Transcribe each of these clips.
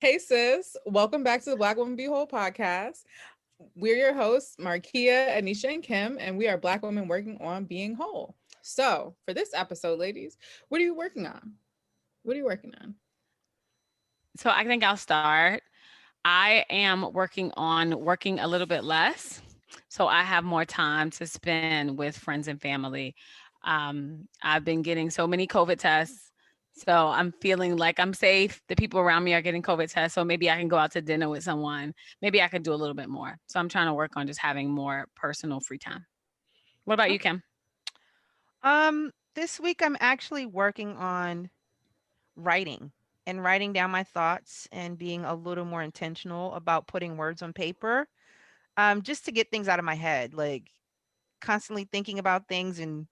Hey sis, welcome back to the Black Woman Be Whole podcast. We're your hosts, Marquia, Ednesha, and Kim, and we are Black women working on being whole. So, for this episode, ladies, what are you working on? What are you working on? So I think I'll start. I am working on working a little bit less. So I have more time to spend with friends and family. I've been getting so many COVID tests. So I'm feeling like I'm safe. The people around me are getting COVID tests. So maybe I can go out to dinner with someone. Maybe I could do a little bit more. So I'm trying to work on just having more personal free time. What about you, Kim? This week I'm actually working on writing and writing down my thoughts and being a little more intentional about putting words on paper. Just to get things out of my head, like constantly thinking about things and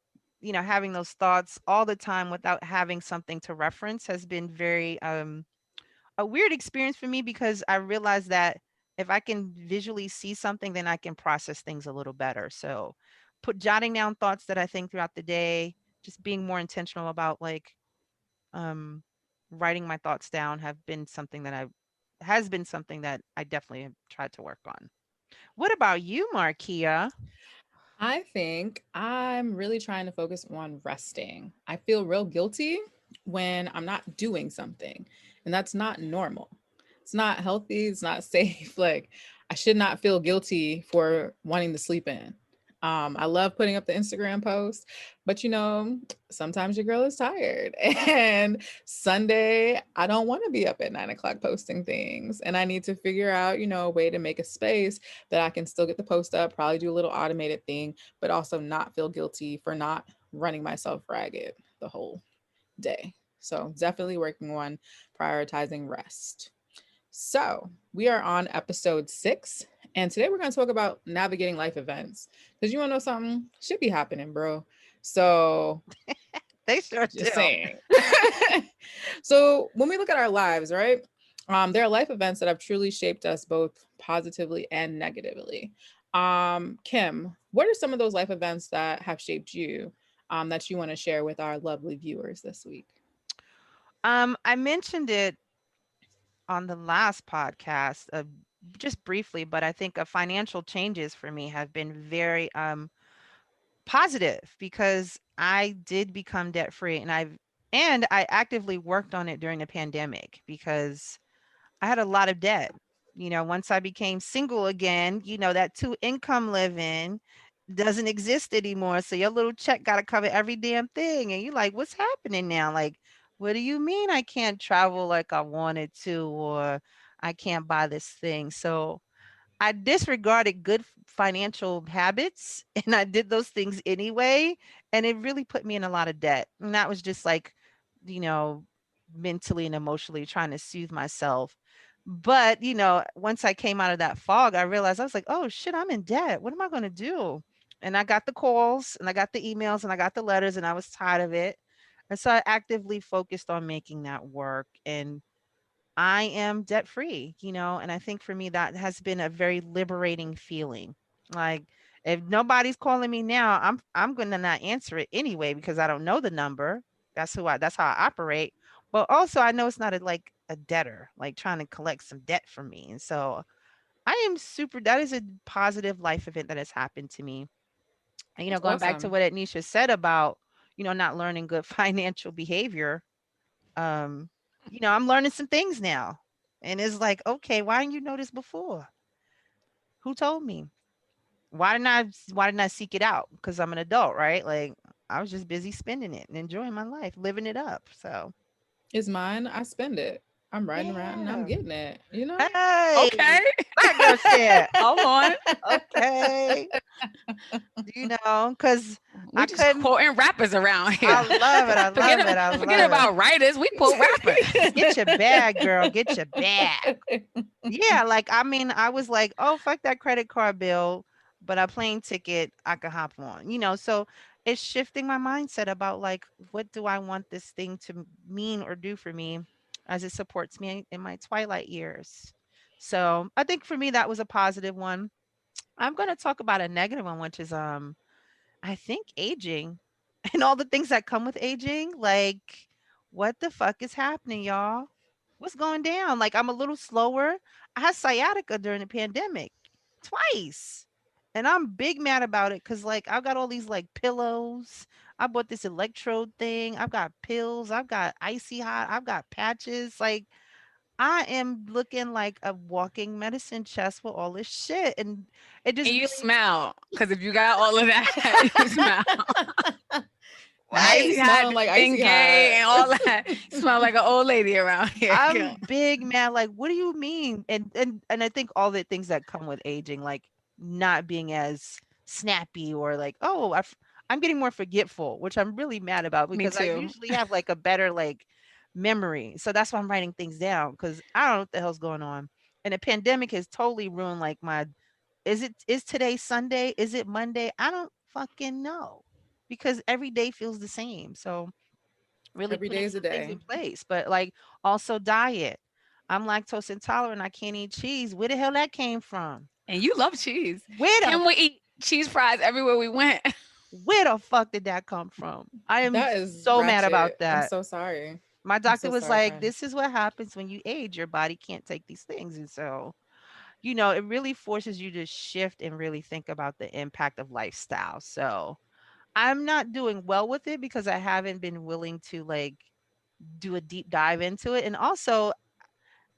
having those thoughts all the time without having something to reference has been very a weird experience for me because I realized that if I can visually see something, then I can process things a little better. So, put jotting down thoughts that I think throughout the day, just being more intentional about um, writing my thoughts down has been something that I definitely have tried to work on. What about you, Markia? I think I'm really trying to focus on resting. I feel real guilty when I'm not doing something, and that's not normal. It's not healthy, it's not safe. Like, I should not feel guilty for wanting to sleep in. I love putting up the Instagram post, but sometimes your girl is tired. And Sunday, I don't want to be up at 9 o'clock posting things. And I need to figure out, a way to make a space that I can still get the post up, probably do a little automated thing, but also not feel guilty for not running myself ragged the whole day. So definitely working on prioritizing rest. So we are on episode 6, and today we're going to talk about navigating life events. Because you want to know something? Should be happening, bro. So They sure just do. saying. So when we look at our lives, right? There are life events that have truly shaped us both positively and negatively. Kim, what are some of those life events that have shaped you that you want to share with our lovely viewers this week? I mentioned it on the last podcast, just briefly, but I think financial changes for me have been very positive because I did become debt free, and I actively worked on it during the pandemic because I had a lot of debt. Once I became single again, that two income living doesn't exist anymore. So your little check got to cover every damn thing. And you're like, what's happening now? Like, what do you mean I can't travel like I wanted to, or I can't buy this thing? So I disregarded good financial habits and I did those things anyway. And it really put me in a lot of debt. And that was just like, you know, mentally and emotionally trying to soothe myself. But, once I came out of that fog, I realized I was like, oh shit, I'm in debt. What am I going to do? And I got the calls and I got the emails and I got the letters and I was tired of it. And so I actively focused on making that work. And I am debt free, and I think for me that has been a very liberating feeling. Like if nobody's calling me now, I'm going to not answer it anyway because I don't know the number. That's how I operate. But also I know it's not like a debtor, like trying to collect some debt from me. And so I am super that is a positive life event that has happened to me. And That's going back to awesome. what Ednesha said about, not learning good financial behavior, um, I'm learning some things now. And it's like, okay, why didn't you know this before? Who told me? Why didn't I seek it out? Because I'm an adult, right? Like I was just busy spending it and enjoying my life, living it up. So Is mine, I spend it. I'm riding around and I'm yeah. getting it, you know? Okay. Hey, that girl said, Hold on. okay, because We I just couldn't. quoting rappers around here. I love it. I forget love it. I forget love it. about writers. We quote rappers. Get your bag, girl. Get your bag. Yeah, like I mean, I was like, "Oh, fuck that credit card bill," but a plane ticket I could hop on. So it's shifting my mindset about like, what do I want this thing to mean or do for me as it supports me in my twilight years. So I think for me that was a positive one. I'm going to talk about a negative one, which is I think aging and all the things that come with aging. Like, what the fuck is happening, y'all? What's going down? Like I'm a little slower. I had sciatica during the pandemic twice. And I'm big mad about it because like I've got all these like pillows. I bought this electrode thing. I've got pills. I've got icy hot. I've got patches. Like I am looking like a walking medicine chest with all this shit. And it And just you really smell, because if you got all of that, you smell. The Now you icy right. hot, smelling the like icy Bengay, hot. and all that. You smell like an old lady around here, girl. I'm big mad. Like, what do you mean? And I think all the things that come with aging, like not being as snappy or like, oh, I'm getting more forgetful, which I'm really mad about Me because I too. usually have like a better like memory. So that's why I'm writing things down because I don't know what the hell's going on. And the pandemic has totally ruined like my is today Sunday? Is it Monday? I don't fucking know because every day feels the same. So really Every day putting is a some things in day. place, but like also diet. I'm lactose intolerant. I can't eat cheese. Where the hell that came from? And you love cheese. Where the Kim would eat cheese fries everywhere we went. where the fuck did that come from? I am That is so mad about ratchet. I'm that. so sorry. My I'm doctor so was sorry, like, friend. "This is what happens when you age. Your body can't take these things." And so, it really forces you to shift and really think about the impact of lifestyle. So, I'm not doing well with it because I haven't been willing to like do a deep dive into it. And also,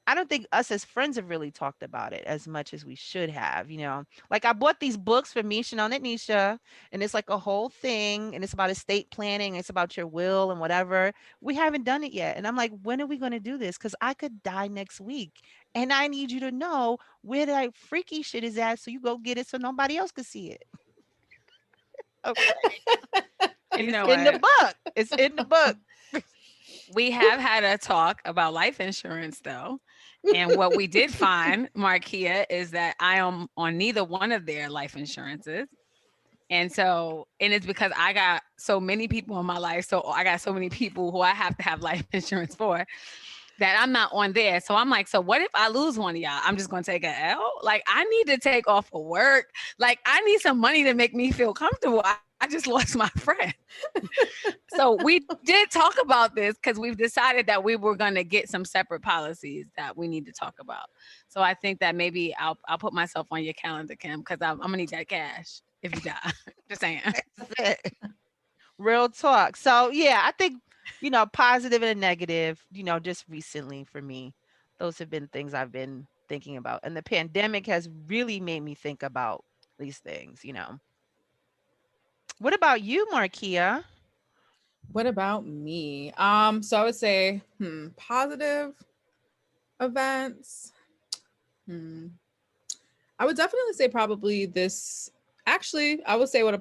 I don't think us as friends have really talked about it as much as we should have. Like I bought these books for Misha on Ednesha, and it's like a whole thing, and it's about estate planning, it's about your will and whatever. We haven't done it yet. And I'm like, when are we going to do this? Because I could die next week. And I need you to know where that freaky shit is at so you go get it so nobody else can see it. Okay. And You it's know in the what? book. It's in the book. We have had a talk about life insurance though. And what we did find, Marquia, is that I am on neither one of their life insurances. And it's because I got so many people in my life. So I got so many people who I have to have life insurance for that I'm not on there. So I'm like, so what if I lose one of y'all? I'm just going to take a L? Like, I need to take off of work. Like, I need some money to make me feel comfortable. I just lost my friend. So we did talk about this because we've decided that we were going to get some separate policies that we need to talk about. So I think that maybe I'll put myself on your calendar, Kim, because I'm going to need that cash if you die. Just saying. That's it. Real talk. So yeah, I think, positive and a negative, just recently for me, those have been things I've been thinking about. And the pandemic has really made me think about these things. What about you, Marquia? What about me? So I would say, positive events. Hmm. I would definitely say probably this. Actually, I would say what a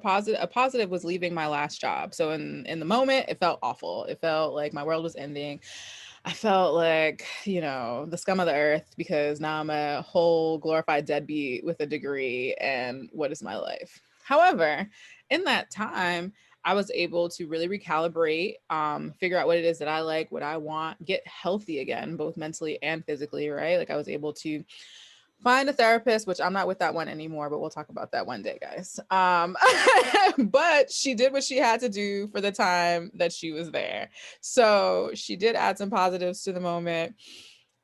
positive was leaving my last job. So in the moment, it felt awful. It felt like my world was ending. I felt like, the scum of the earth because now I'm a whole glorified deadbeat with a degree and what is my life? However, in that time, I was able to really recalibrate, figure out what it is that I like, what I want, get healthy again, both mentally and physically, right? Like I was able to find a therapist, which I'm not with that one anymore, but we'll talk about that one day, guys. But she did what she had to do for the time that she was there. So she did add some positives to the moment.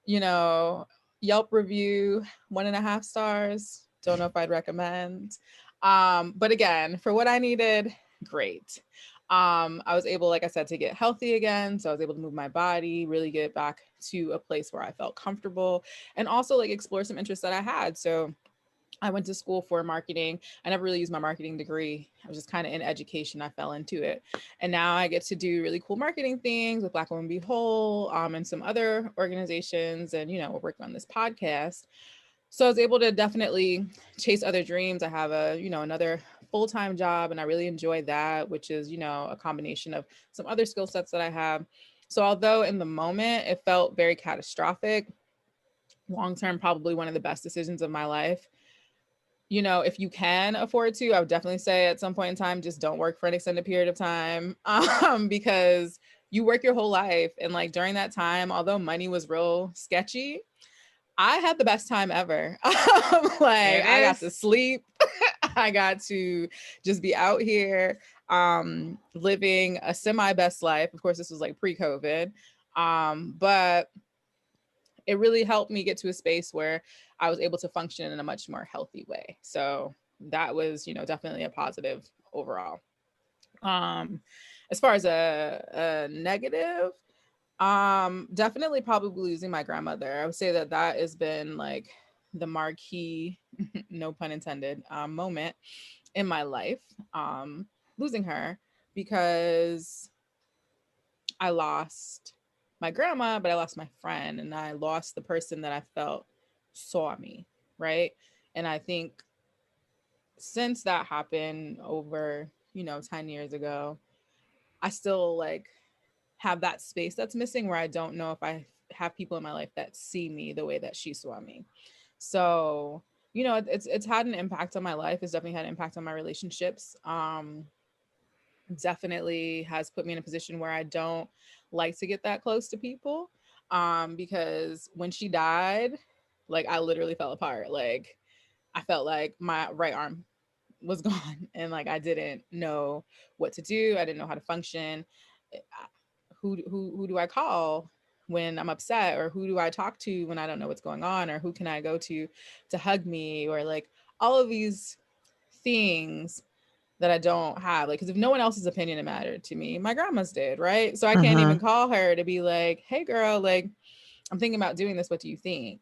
You know, Yelp review, 1.5 stars. Don't know if I'd recommend. But again, for what I needed, great. I was able, like I said, to get healthy again. So I was able to move my body, really get back to a place where I felt comfortable and also like explore some interests that I had. So I went to school for marketing. I never really used my marketing degree. I was just kind of in education. I fell into it. And now I get to do really cool marketing things with Black Women Be Whole, and some other organizations. And, we're working on this podcast. So I was able to definitely chase other dreams. I have another full-time job and I really enjoy that, which is, a combination of some other skill sets that I have. So although in the moment it felt very catastrophic, long term, probably one of the best decisions of my life. If you can afford to, I would definitely say at some point in time, just don't work for an extended period of time, because you work your whole life. And like during that time, although money was real sketchy, I had the best time ever. There Like it I got is. to sleep. I got to just be out here, living a semi best life. Of course, this was like pre-COVID. But it really helped me get to a space where I was able to function in a much more healthy way. So that was, definitely a positive overall. Um, as far as a negative, definitely probably losing my grandmother. I would say that that has been like the marquee, no pun intended, moment in my life. Losing her, because I lost my grandma, but I lost my friend, and I lost the person that I felt saw me, right? And I think since that happened over, 10 years ago, I still like have that space that's missing where I don't know if I have people in my life that see me the way that she saw me. So, it's had an impact on my life. It's definitely had an impact on my relationships. Definitely has put me in a position where I don't like to get that close to people. Because when she died, like I literally fell apart. Like I felt like my right arm was gone, and like I didn't know what to do. I didn't know how to function. Who do I call when I'm upset, or who do I talk to when I don't know what's going on, or who can I go to hug me, or like all of these things that I don't have. Like, because if no one else's opinion mattered to me, my grandma's did, right? So I can't Mm-hmm. even call her to be like, hey girl, like I'm thinking about doing this. What do you think?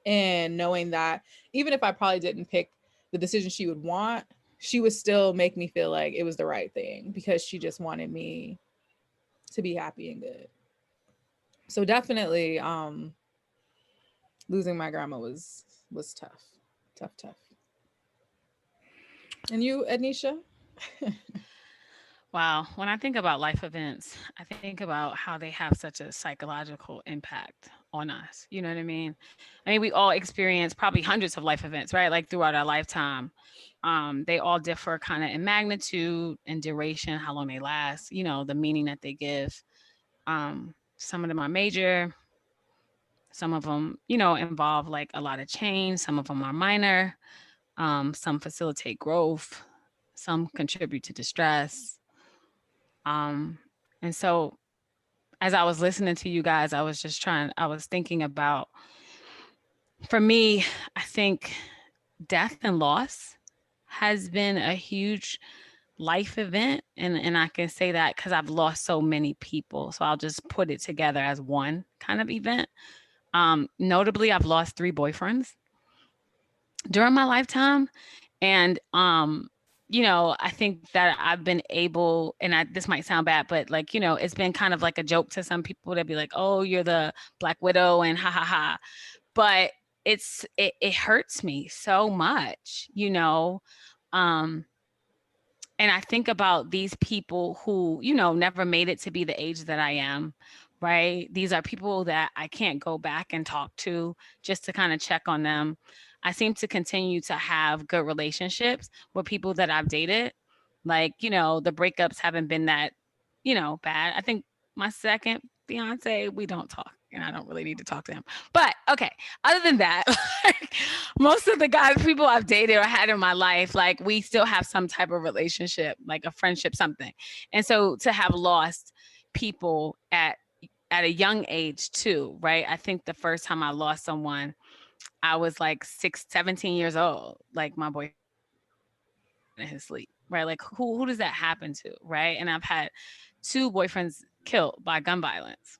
And knowing that even if I probably didn't pick the decision she would want, she would still make me feel like it was the right thing because she just wanted me to be happy and good. So definitely losing my grandma was tough. Tough, tough. And you, Ednesha? Wow. When I think about life events, I think about how they have such a psychological impact on us. You know what I mean? I mean, we all experience probably hundreds of life events, right? Like throughout our lifetime. They all differ kind of in magnitude and duration, how long they last, the meaning that they give. Some of them are major, some of them, involve like a lot of change, some of them are minor, some facilitate growth, some contribute to distress. Um, and so as I was listening to you guys, I was thinking about, for me, I think death and loss has been a huge life event. And I can say that because I've lost so many people. So I'll just put it together as one kind of event. Notably, I've lost 3 boyfriends during my lifetime. And I think that I've been able, and this might sound bad, but like, it's been kind of like a joke to some people to be like, oh, you're the Black Widow and ha ha ha. But it hurts me so much, um and I think about these people who, never made it to be the age that I am, right? These are people that I can't go back and talk to just to kind of check on them. I seem to continue to have good relationships with people that I've dated. Like, the breakups haven't been that, bad. I think my second fiance, we don't talk, and I don't really need to talk to him. But okay, other than that, like, most of the guys, people I've dated or had in my life, like we still have some type of relationship, like a friendship, something. And so to have lost people at a young age too, right? I think the first time I lost someone, I was like 17 years old. Like my boyfriend in his sleep, right? Like who does that happen to, right? And I've had 2 boyfriends killed by gun violence.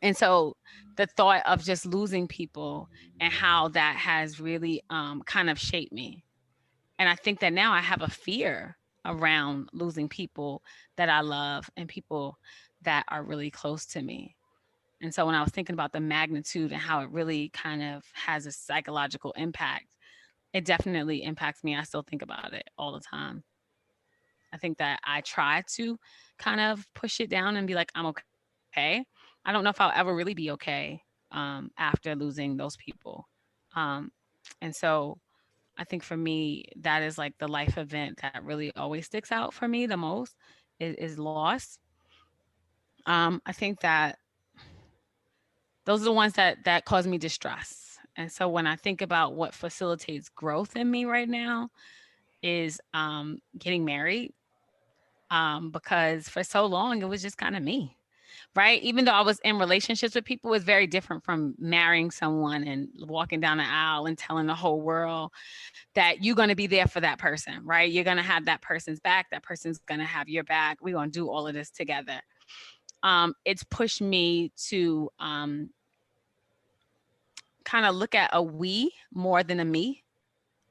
And so the thought of just losing people and how that has really kind of shaped me. And I think that now I have a fear around losing people that I love and people that are really close to me. And so when I was thinking about the magnitude and how it really kind of has a psychological impact, it definitely impacts me. I still think about it all the time. I think that I try to kind of push it down and be like, I'm okay. I don't know if I'll ever really be okay after losing those people. Um, and so I think for me, that is like the life event that really always sticks out for me the most is loss. I think that those are the ones that cause me distress. And so when I think about what facilitates growth in me right now is getting married, because for so long it was just kind of me. right? Even though I was in relationships with people, it's very different from marrying someone and walking down the aisle and telling the whole world that you're going to be there for that person, right? You're going to have that person's back. That person's going to have your back. We're going to do all of this together. It's pushed me to kind of look at a we more than a me.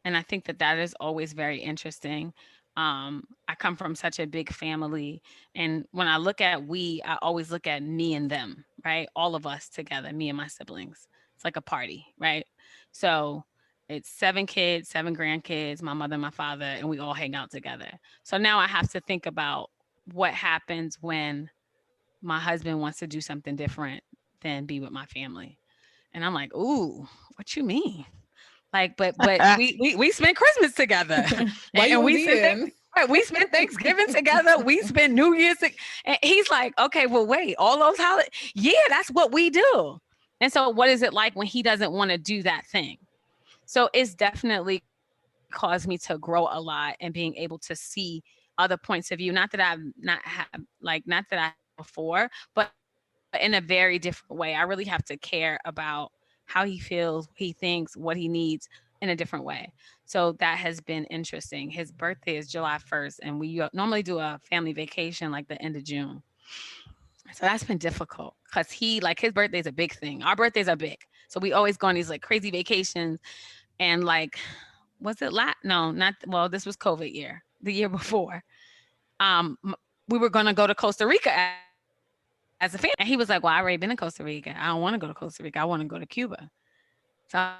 And I think that that is always very interesting. I come from such a big family, and when I look at we, I always look at me and them, right? All of us together, me and my siblings. It's like a party, right? So it's 7 kids, 7 grandkids, my mother, my father, and we all hang out together. So now I have to think about what happens when my husband wants to do something different than be with my family. And I'm like, ooh, what you mean? Like, but we spent Christmas together, Why you and want we to be spent in? right, we spent Thanksgiving together. We spent New Year's, and he's like, okay, well, wait, all those holidays, yeah, that's what we do. And so, what is it like when he doesn't want to do that thing? So it's definitely caused me to grow a lot and being able to see other points of view. Not that I've not have like not that I before, but in a very different way. I really have to care about how he feels, what he thinks, what he needs in a different way. So that has been interesting. His birthday is July 1st, and we normally do a family vacation like the end of June. So that's been difficult because he like his birthday is a big thing. Our birthdays are big. So we always go on these like crazy vacations and like was it no, not well, this was COVID year, the year before. We were gonna go to Costa Rica as a family. And he was like, well, I already been in Costa Rica. I don't want to go to Costa Rica. I want to go to Cuba. So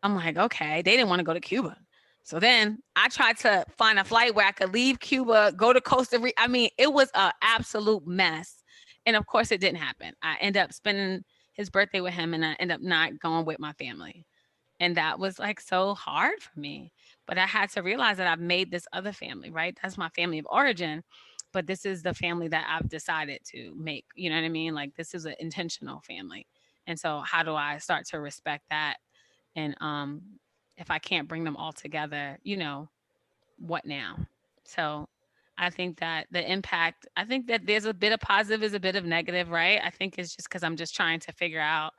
I'm like, okay. They didn't want to go to Cuba. So then I tried to find a flight where I could leave Cuba, go to Costa Rica. I mean, it was a absolute mess. And of course it didn't happen. I end up spending his birthday with him and I end up not going with my family. And that was like so hard for me. But I had to realize that I've made this other family, right? That's my family of origin. But this is the family that I've decided to make. You know what I mean? Like this is an intentional family. And so how do I start to respect that? And if I can't bring them all together, what now? So I think that the impact, I think that there's a bit of positive, is a bit of negative, right? I think it's just because I'm just trying to figure out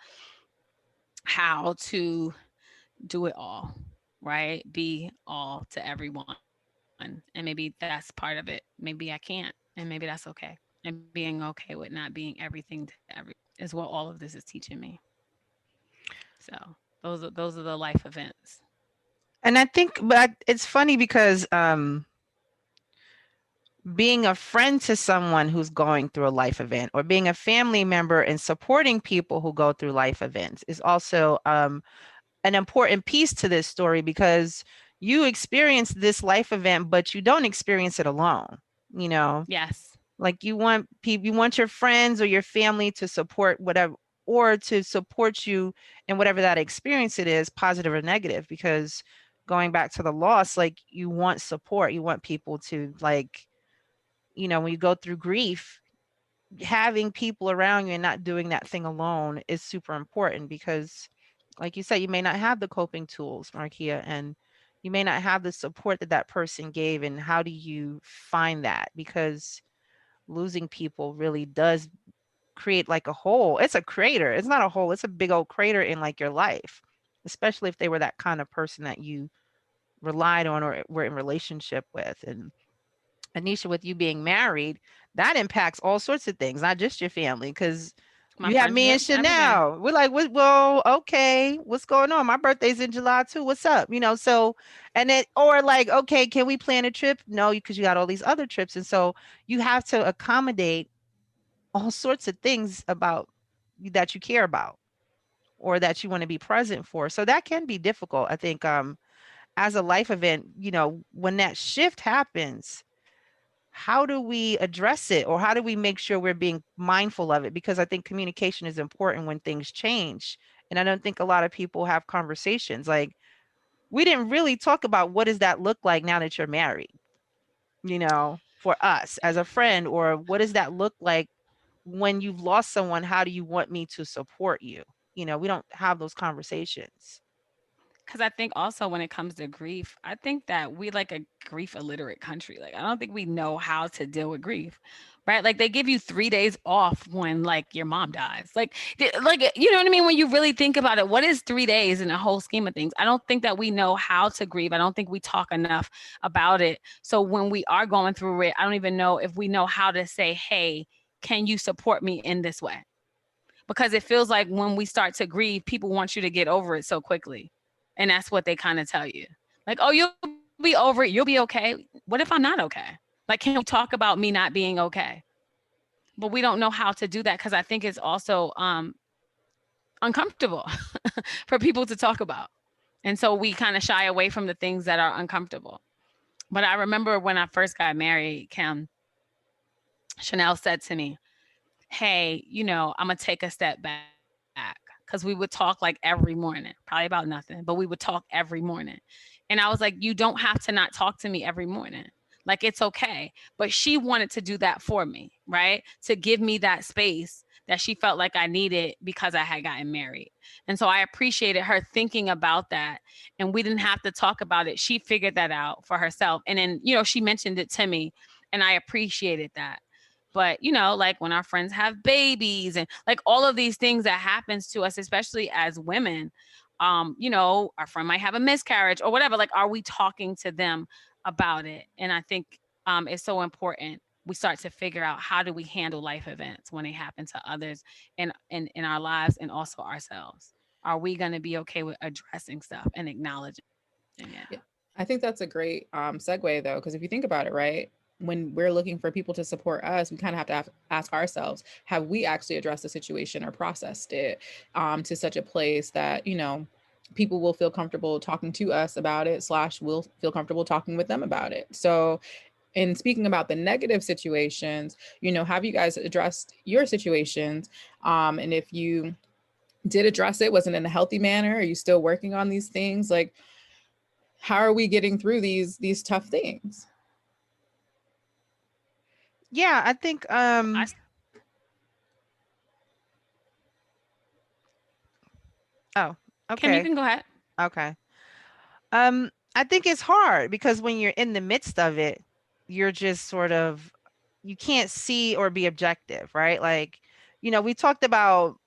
how to do it all, right? Be all to everyone. And maybe that's part of it. Maybe I can't. And maybe that's okay. And being okay with not being everything to everyone is what all of this is teaching me. So those are the life events. And I think, but it's funny because being a friend to someone who's going through a life event, or being a family member and supporting people who go through life events, is also an important piece to this story, because you experience this life event, but you don't experience it alone. You know, Yes. like you want people, you want your friends or your family to support whatever, or to support you in whatever that experience it is, positive or negative. Because going back to the loss, like you want support, you want people to, like, when you go through grief, having people around you and not doing that thing alone is super important. Because like you said, you may not have the coping tools, Marquia, and you may not have the support that that person gave. And how do you find that? Because losing people really does create like a hole. It's a crater. It's not a hole. It's a big old crater in like your life, especially if they were that kind of person that you relied on or were in relationship with. And Ednesha, with you being married, that impacts all sorts of things, not just your family. Because My you have me and friendships, everything. Chanel. We're like, well, okay, what's going on? My birthday's in July too. What's up? So, and then, or like, okay, can we plan a trip? No, because you got all these other trips. And so you have to accommodate all sorts of things about that you care about or that you want to be present for. So that can be difficult. I think as a life event, when that shift happens, how do we address it, or how do we make sure we're being mindful of it? Because I think communication is important when things change. And I don't think a lot of people have conversations. Like, we didn't really talk about what does that look like now that you're married, for us as a friend, or what does that look like when you've lost someone? How do you want me to support you? We don't have those conversations. Because I think also when it comes to grief, I think that we like a grief illiterate country. Like I don't think we know how to deal with grief. right? Like they give you 3 days off when like your mom dies. Like you know what I mean? When you really think about it, what is 3 days in the whole scheme of things? I don't think that we know how to grieve. I don't think we talk enough about it. So when we are going through it, I don't even know if we know how to say, hey, can you support me in this way? Because it feels like when we start to grieve, people want you to get over it so quickly. And that's what they kind of tell you. Like, oh, you'll be over it. You'll be okay. What if I'm not okay? Like, can we talk about me not being okay? But we don't know how to do that because I think it's also uncomfortable for people to talk about. And so we kind of shy away from the things that are uncomfortable. But I remember when I first got married, Kim, Chanel said to me, hey, I'm going to take a step back. Because we would talk like every morning, probably about nothing, but we would talk every morning. And I was like, you don't have to not talk to me every morning. Like, it's okay. But she wanted to do that for me, right? To give me that space that she felt like I needed because I had gotten married. And so I appreciated her thinking about that. And we didn't have to talk about it. She figured that out for herself. And then, she mentioned it to me, and I appreciated that. But like when our friends have babies and like all of these things that happens to us, especially as women, our friend might have a miscarriage or whatever, like, are we talking to them about it? And I think it's so important we start to figure out how do we handle life events when they happen to others in our lives and also ourselves. Are we going to be okay with addressing stuff and acknowledging it? Yeah, I think that's a great segue though, because if you think about it, right, when we're looking for people to support us, we kind of have to ask ourselves, have we actually addressed the situation or processed it to such a place that, people will feel comfortable talking to us about it, slash, we'll feel comfortable talking with them about it. So, in speaking about the negative situations, have you guys addressed your situations? And if you did address it, was it in a healthy manner? Are you still working on these things? Like, how are we getting through these tough things? Yeah, I think I, oh, Kim, you okay. can go ahead. Okay. I think it's hard because when you're in the midst of it, you're just sort of you can't see or be objective, right? Like, we talked about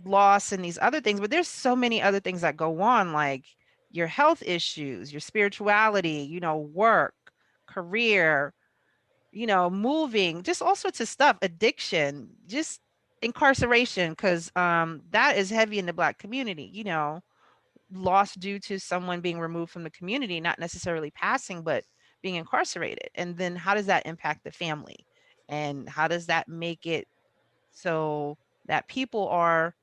loss and these other things, but there's so many other things that go on, like your health issues, your spirituality, work, career, moving, just all sorts of stuff, addiction, just incarceration, because that is heavy in the Black community, loss due to someone being removed from the community, not necessarily passing, but being incarcerated. And then how does that impact the family? And how does that make it so that people are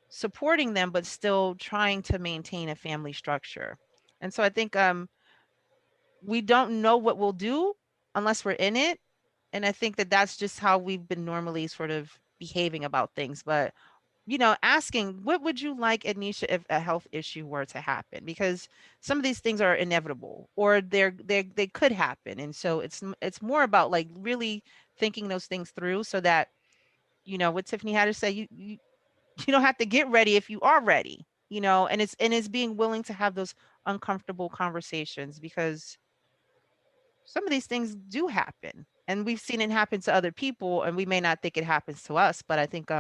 supporting them, but still trying to maintain a family structure? And so I think we don't know what we'll do unless we're in it. And I think that that's just how we've been normally sort of behaving about things. But asking, what would you like, Ednesha, if a health issue were to happen? Because some of these things are inevitable, or they could happen, and so it's more about like really thinking those things through, so that what Tiffany had to say, you don't have to get ready if you are ready, and it's being willing to have those uncomfortable conversations, because some of these things do happen, and we've seen it happen to other people, and we may not think it happens to us, but I think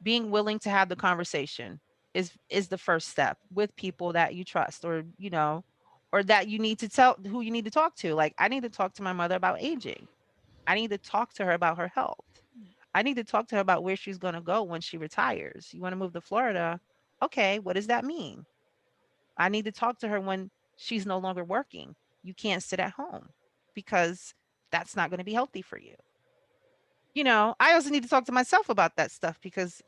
being willing to have the conversation is the first step with people that you trust, or or that you need to tell, who you need to talk to. Like, I need to talk to my mother about aging. I need to talk to her about her health. I need to talk to her about where she's going to go when she retires. You want to move to Florida? Okay, what does that mean? I need to talk to her when she's no longer working. You can't sit at home because that's not going to be healthy for you. I also need to talk to myself about that stuff, because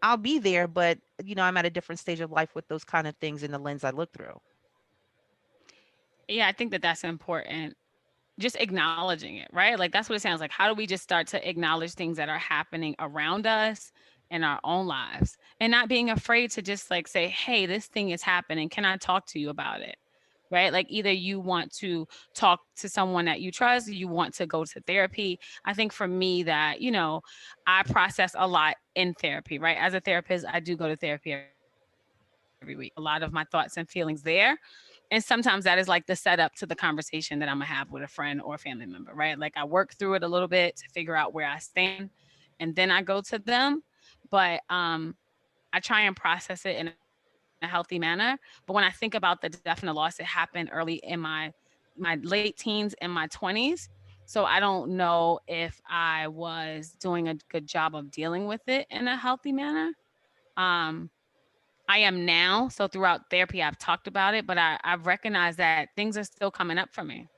I'll be there, but I'm at a different stage of life with those kind of things in the lens I look through. Yeah, I think that that's important. Just acknowledging it, right? Like that's what it sounds like. How do we just start to acknowledge things that are happening around us in our own lives and not being afraid to just like say, hey, this thing is happening. Can I talk to you about it? Right? Like either you want to talk to someone that you trust, you want to go to therapy. I think for me that, I process a lot in therapy, right? As a therapist, I do go to therapy every week. I process a lot of my thoughts and feelings there. And sometimes that is like the setup to the conversation that I'm gonna have with a friend or a family member, right? Like I work through it a little bit to figure out where I stand, and then I go to them. But I try and process it in a healthy manner. But when I think about the death and the loss, it happened early in my late teens and my 20s. So I don't know if I was doing a good job of dealing with it in a healthy manner. Um, I am now. So throughout therapy, I've talked about it, but I've recognized that things are still coming up for me.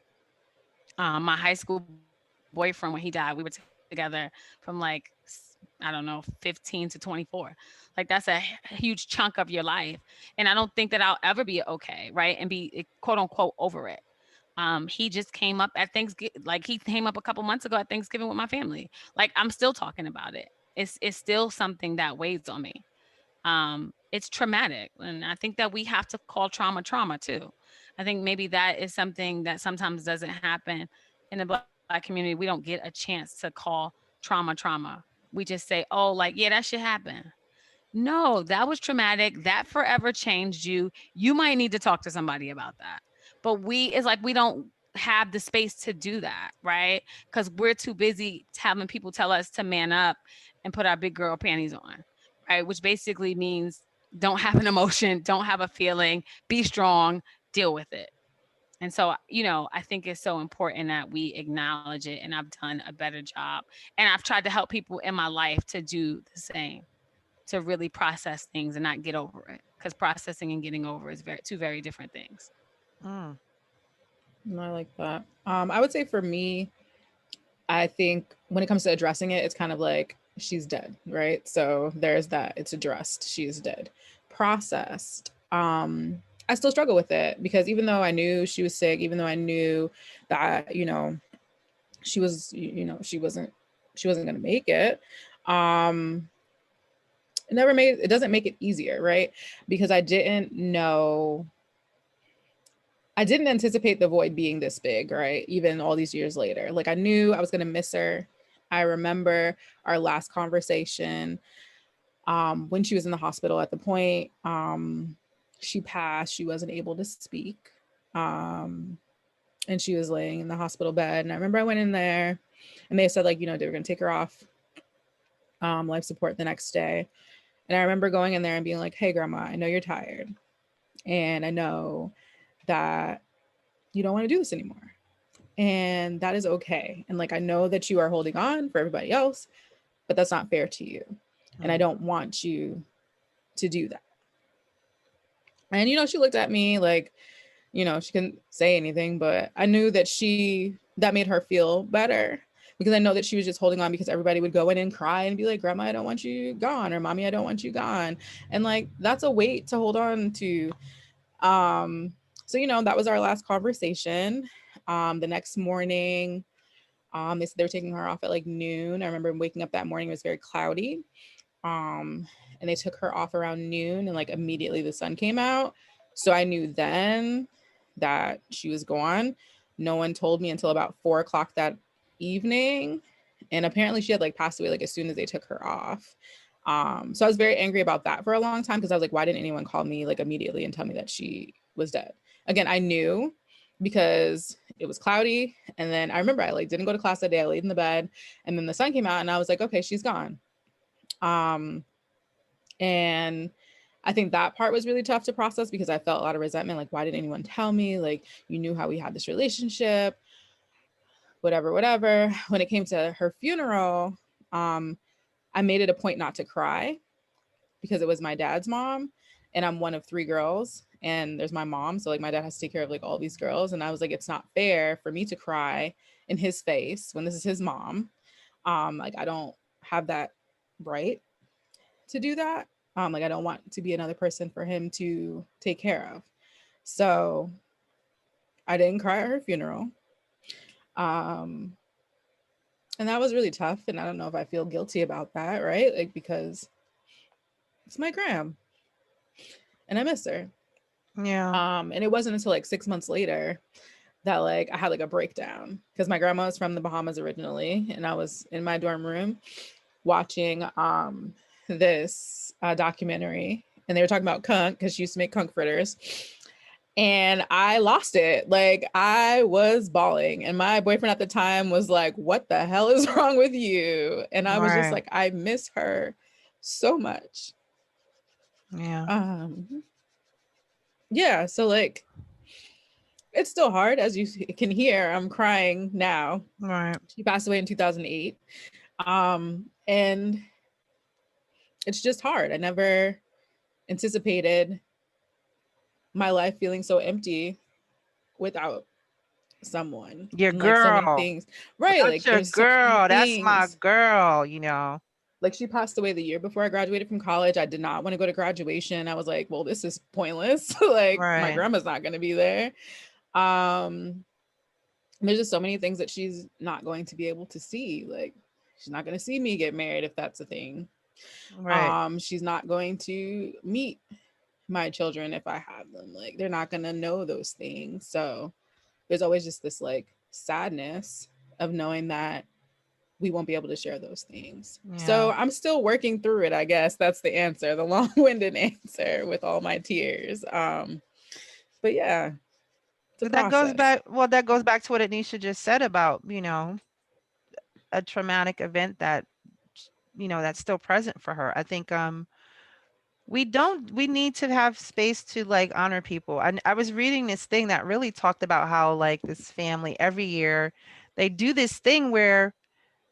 My high school boyfriend, when he died, we were together from like, I don't know, 15 to 24. Like that's a huge chunk of your life. And I don't think that I'll ever be okay, right? And be quote unquote over it. He just came up at Thanksgiving, like he came up a couple months ago at Thanksgiving with my family. Like I'm still talking about it. It's still something that weighs on me. It's traumatic. And I think that we have to call trauma trauma too. I think maybe that is something that sometimes doesn't happen in the Black community. We don't get a chance to call trauma. We just say, oh, like, yeah, that should happen. No, that was traumatic. That forever changed you. You might need to talk to somebody about that. But it's like we don't have the space to do that, right? Because we're too busy having people tell us to man up and put our big girl panties on, right? Which basically means don't have an emotion, don't have a feeling, be strong, deal with it. And so, I think it's so important that we acknowledge it. And I've done a better job. And I've tried to help people in my life to do the same, to really process things and not get over it. Because processing and getting over is two very different things. Mm. I like that. I would say for me, I think when it comes to addressing it, it's kind of like she's dead, right? So there's that. It's addressed. She's dead. Processed. I still struggle with it because even though I knew she was sick, even though I knew that, she was, she wasn't going to make it. It doesn't make it easier, right? Because I didn't anticipate the void being this big, right? Even all these years later. Like I knew I was going to miss her. I remember our last conversation when she was in the hospital at the point. She passed. She wasn't able to speak. And she was laying in the hospital bed. And I remember I went in there and they said, like, they were going to take her off life support the next day. And I remember going in there and being like, hey, grandma, I know you're tired. And I know that you don't want to do this anymore. And that is okay. And like, I know that you are holding on for everybody else, but that's not fair to you. And I don't want you to do that. And, she looked at me like, she couldn't say anything, but I knew that that made her feel better because I know that she was just holding on because everybody would go in and cry and be like, grandma, I don't want you gone, or mommy, I don't want you gone. And like, that's a weight to hold on to. So, that was our last conversation. The next morning, they said they were taking her off at like noon. I remember waking up that morning, it was very cloudy. And they took her off around noon and like immediately the sun came out. So I knew then that she was gone. No one told me until about 4 o'clock that evening. And apparently she had like passed away like as soon as they took her off. So I was very angry about that for a long time because I was like, why didn't anyone call me like immediately and tell me that she was dead? Again, I knew because it was cloudy. And then I remember I like didn't go to class that day. I laid in the bed and then the sun came out and I was like, okay, she's gone. And I think that part was really tough to process because I felt a lot of resentment. Like, why didn't anyone tell me? Like, you knew how we had this relationship, whatever. When it came to her funeral, I made it a point not to cry because it was my dad's mom and I'm one of 3 girls and there's my mom. So like my dad has to take care of like all these girls. And I was like, it's not fair for me to cry in his face when this is his mom. Like I don't have that right to do that. Like I don't want to be another person for him to take care of. So I didn't cry at her funeral. And that was really tough. And I don't know if I feel guilty about that, right? Like because it's my gram and I miss her. Yeah. And it wasn't until like 6 months later that like I had like a breakdown because my grandma was from the Bahamas originally. And I was in my dorm room watching this documentary and they were talking about conch because she used to make conch fritters. and I lost it. Like I was bawling, and my boyfriend at the time was like, "What the hell is wrong with you?" And I was just Right. like, "I miss her so much." Yeah. Um, yeah, so like it's still hard, as you can hear. I'm crying now. Right. She passed away in 2008, and it's just hard. I never anticipated my life feeling so empty without someone, Your and like so many girl. things, right? That's Like your there's so many girl. That's my things. girl, you know. Like she passed away the year before I graduated from college. I did not want to go to graduation. I was like, well, this is pointless. Like my Right. grandma's not going to be there. um there's just so many things that she's not going to be able to see. Like she's not going to see me get married, if that's a thing. Right. She's not going to meet my children if I have them. Like they're not going to know those things. So there's always just this like sadness of knowing that we won't be able to share those things. Yeah. So I'm still working through it, I guess. That's the answer, the long-winded answer with all my tears. But yeah, it's a But that goes process. back, well, that goes back to what Anisha just said about, a traumatic event that, that's still present for her. I think we need to have space to like honor people. I was reading this thing that really talked about how like this family every year they do this thing where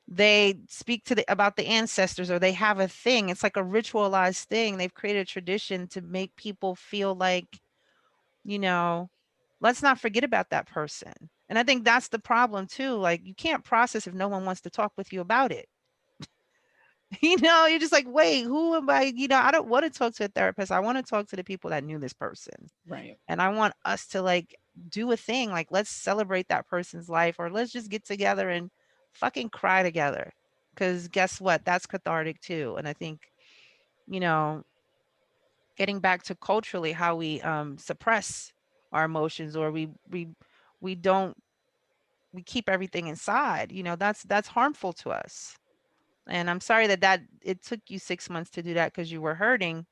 they speak to the about the ancestors, or they have a thing. It's like a ritualized thing. They've created a tradition to make people feel like, you know, let's not forget about that person. And I think that's the problem too. Like you can't process if no one wants to talk with you about it. You're just like, wait, who am I? I don't want to talk to a therapist. I want to talk to the people that knew this person. Right. And I want us to like do a thing. Like, let's celebrate that person's life, or let's just get together and fucking cry together. Because guess what? That's cathartic too. And I think, you know, getting back to culturally how we suppress our emotions, or we don't we keep everything inside, that's harmful to us. And I'm sorry that it took you 6 months to do that because you were hurting,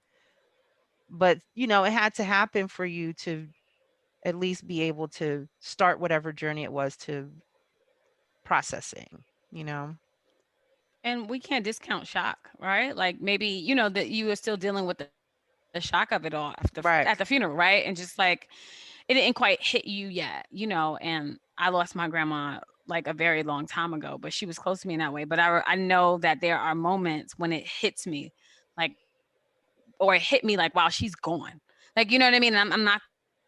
but it had to happen for you to at least be able to start whatever journey it was to processing, you know? And we can't discount shock, right? Like maybe, that you were still dealing with the shock of it all at the funeral, Right. right? And just like it didn't quite hit you yet, and I lost my grandma like a very long time ago, but she was close to me in that way. But I know that there are moments when it hits me like, or it hit me like, wow, she's gone. Like, you know what I mean? I'm not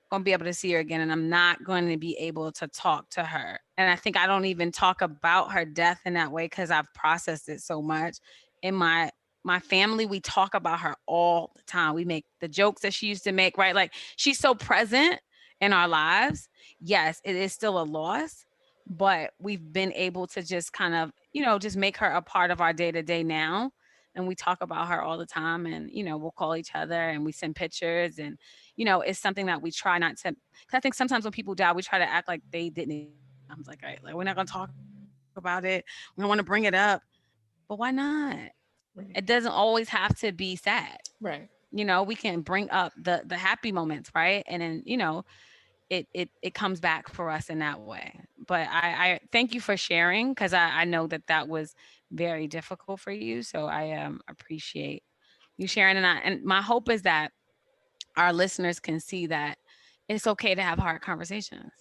going to be able to see her again, and I'm not going to be able to talk to her. And I think I don't even talk about her death in that way because I've processed it so much. In my family, we talk about her all the time. We make the jokes that she used to make, right? Like she's so present in our lives. Yes, it is still a loss, but we've been able to just kind of, just make her a part of our day to day now. And we talk about her all the time, and we'll call each other and we send pictures, and it's something that we try not to, because I think sometimes when people die we try to act like they didn't exist. And I'm like, all right, like we're not going to talk about it, we don't want to bring it up, but why not? It doesn't Right. always have to be sad. Right. We can bring up the happy moments, right? And then it comes back for us in that way. But I thank you for sharing, because I know that that was very difficult for you. So I appreciate you sharing. And my hope is that our listeners can see that it's okay to have hard conversations,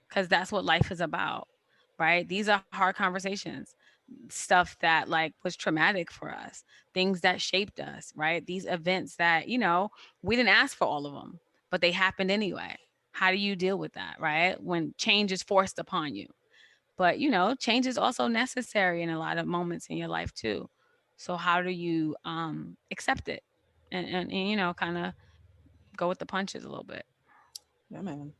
because that's what life is about, right? These are hard conversations, stuff that like was traumatic for us, things that shaped us, right? These events that, we didn't ask for all of them, but they happened anyway. How do you deal with that, right? When change is forced upon you. But, change is also necessary in a lot of moments in your life too. So how do you accept it, and kind of go with the punches a little bit? Yeah, man.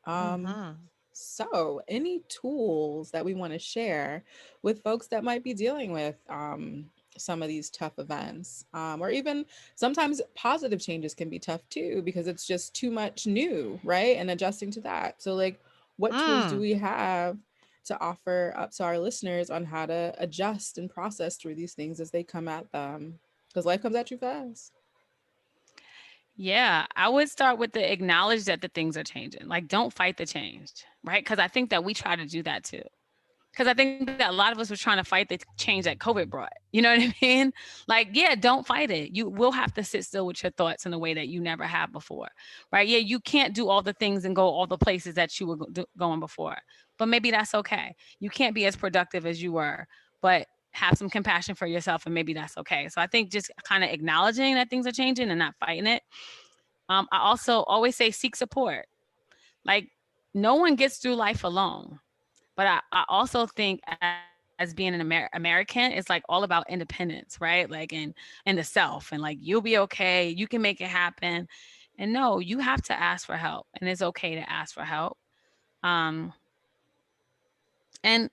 Um, Mhm. so any tools that we want to share with folks that might be dealing with some of these tough events, or even sometimes positive changes can be tough too because it's just too much new, right? And adjusting to that. So, like, what tools do Mm. we have to offer up to our listeners on how to adjust and process through these things as they come at them? Because life comes at you fast. Yeah, I would start with the acknowledge that the things are changing. Like, don't fight the change, right? Because I think that we try to do that too. Because I think that a lot of us were trying to fight the change that COVID brought. You know what I mean? Like, yeah, don't fight it. You will have to sit still with your thoughts in a way that you never have before, right? Yeah, you can't do all the things and go all the places that you were going before, but maybe that's okay. You can't be as productive as you were, but have some compassion for yourself, and maybe that's okay. So I think just kind of acknowledging that things are changing and not fighting it. I also always say seek support. Like, no one gets through life alone. But I also think as being an American, it's like all about independence, right? Like in the self, and like you'll be okay, you can make it happen. And no, you have to ask for help, and it's okay to ask for help. Um, and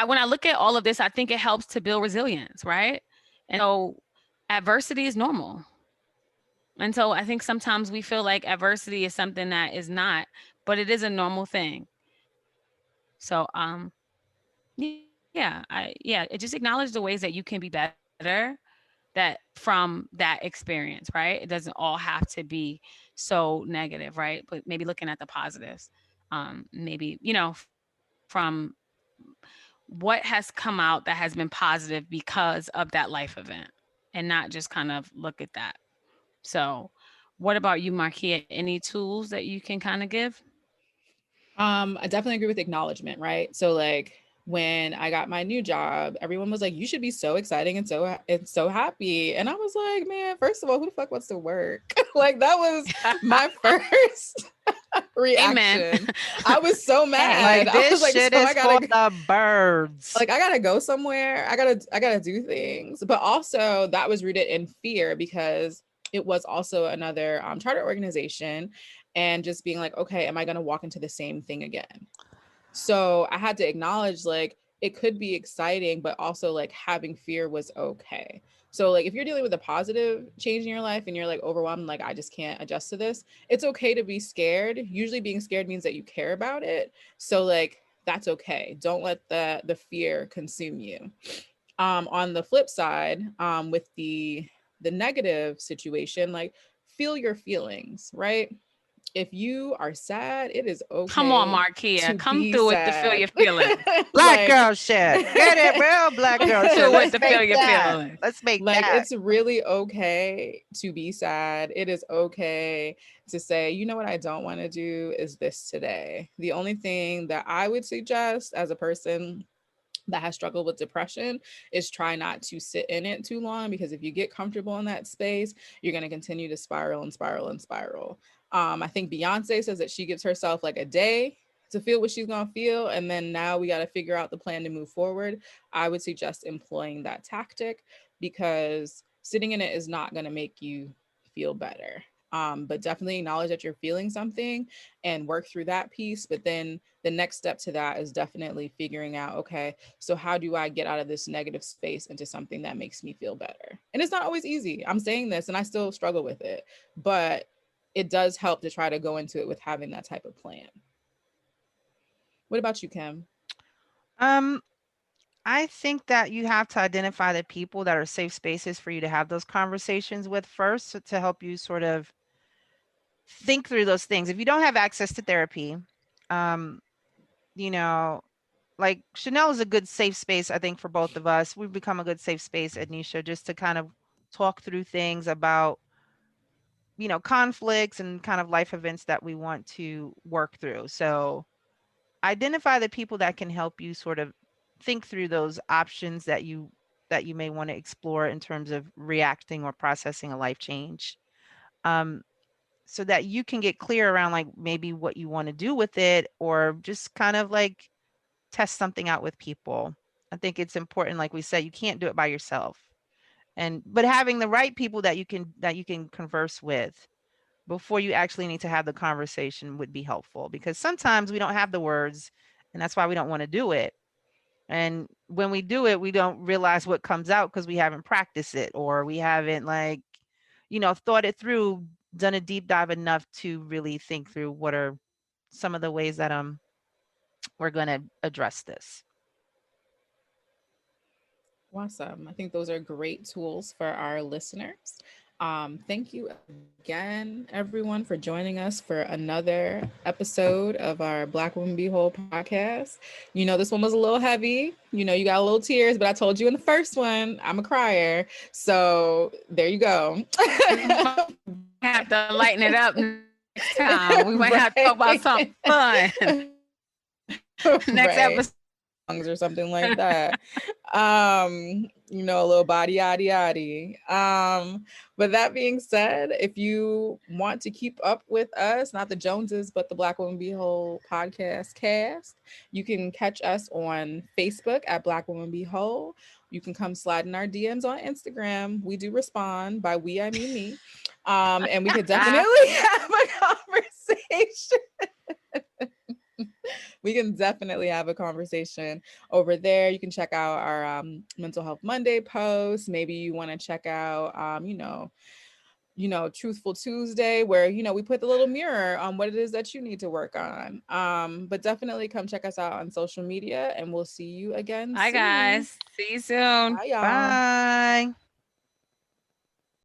when I look at all of this, I think it helps to build resilience, right? And so adversity is normal. And so I think sometimes we feel like adversity is something that is not, but it is a normal thing. So yeah, just acknowledge the ways that you can be better, that from that experience, right? It doesn't all have to be so negative, right? But maybe looking at the positives. Maybe, from what has come out that has been positive because of that life event, and not just kind of look at that. So, what about you, Marquia? Any tools that you can kind of give? I definitely agree with acknowledgement, right? So like when I got my new job, everyone was like, "You should be so exciting and so happy," and I was like, "Man, first of all, who the fuck wants to work?" Like that was my first Amen. reaction. I was so Hey, mad. Like I was this like, shit "So is for the birds. I gotta go somewhere. I gotta do things." But also that was rooted in fear because it was also another charter organization, and just being like, okay, am I gonna walk into the same thing again? So I had to acknowledge like it could be exciting, but also like having fear was okay. So like if you're dealing with a positive change in your life and you're like overwhelmed, like I just can't adjust to this, it's okay to be scared. Usually being scared means that you care about it. So like that's okay. Don't let the fear consume you. On the flip side, with the negative situation, like feel your feelings, right? If you are sad, it is come on, okay Marquia. to Come be through with the feel your sad. feelings. Black Like, girl shit. Get it, real black girl Come shit. through with Let's the make feel your that. feelings. Let's make like that. it's really okay to be sad. It is okay to say, you know what I don't want to do is this today. The only thing that I would suggest as a person that has struggled with depression is try not to sit in it too long, because if you get comfortable in that space, you're going to continue to spiral and spiral and spiral. I think Beyonce says that she gives herself like a day to feel what she's going to feel, and then now we got to figure out the plan to move forward. I would suggest employing that tactic, because sitting in it is not going to make you feel better. But definitely acknowledge that you're feeling something and work through that piece. But then the next step to that is definitely figuring out, okay, so how do I get out of this negative space into something that makes me feel better? And it's not always easy. I'm saying this and I still struggle with it, but it does help to try to go into it with having that type of plan. What about you, Kim? Um, I think that you have to identify the people that are safe spaces for you to have those conversations with first, to help you sort of think through those things. If you don't have access to therapy, um, you know, like Chanel is a good safe space, I think, for both of us. We've become a good safe space, Ednesha, just to kind of talk through things about, conflicts and kind of life events that we want to work through. So identify the people that can help you sort of think through those options that you may want to explore in terms of reacting or processing a life change. Um, so that you can get clear around like maybe what you want to do with it, or just kind of like test something out with people. I think it's important, like we said, you can't do it by yourself. But having the right people that you can converse with before you actually need to have the conversation would be helpful, because sometimes we don't have the words, and that's why we don't want to do it. And when we do it, we don't realize what comes out because we haven't practiced it, or we haven't like, thought it through, done a deep dive enough to really think through what are some of the ways that we're going to address this. Awesome. I think those are great tools for our listeners. Thank you again, everyone, for joining us for another episode of our Black Woman Be Whole podcast. You know, this one was a little heavy. You know, you got a little tears, but I told you in the first one, I'm a crier. So there you go. Have to lighten it up next time. We might have to talk about something fun. Next episode. Or something like that. You know, a little body yaddy yaddy. But that being said, if you want to keep up with us, not the Joneses, but the Black Woman Be Whole podcast cast, you can catch us on Facebook at Black Woman Be Whole. You can come slide in our DMs on Instagram. We do respond. By we, I mean me. And we could definitely have a conversation. We can definitely have a conversation over there. You can check out our Mental Health Monday post. Maybe you want to check out, Truthful Tuesday, where, we put the little mirror on what it is that you need to work on. But definitely come check us out on social media, and we'll see you again Bye, soon. guys. See you soon. Bye, y'all. Bye.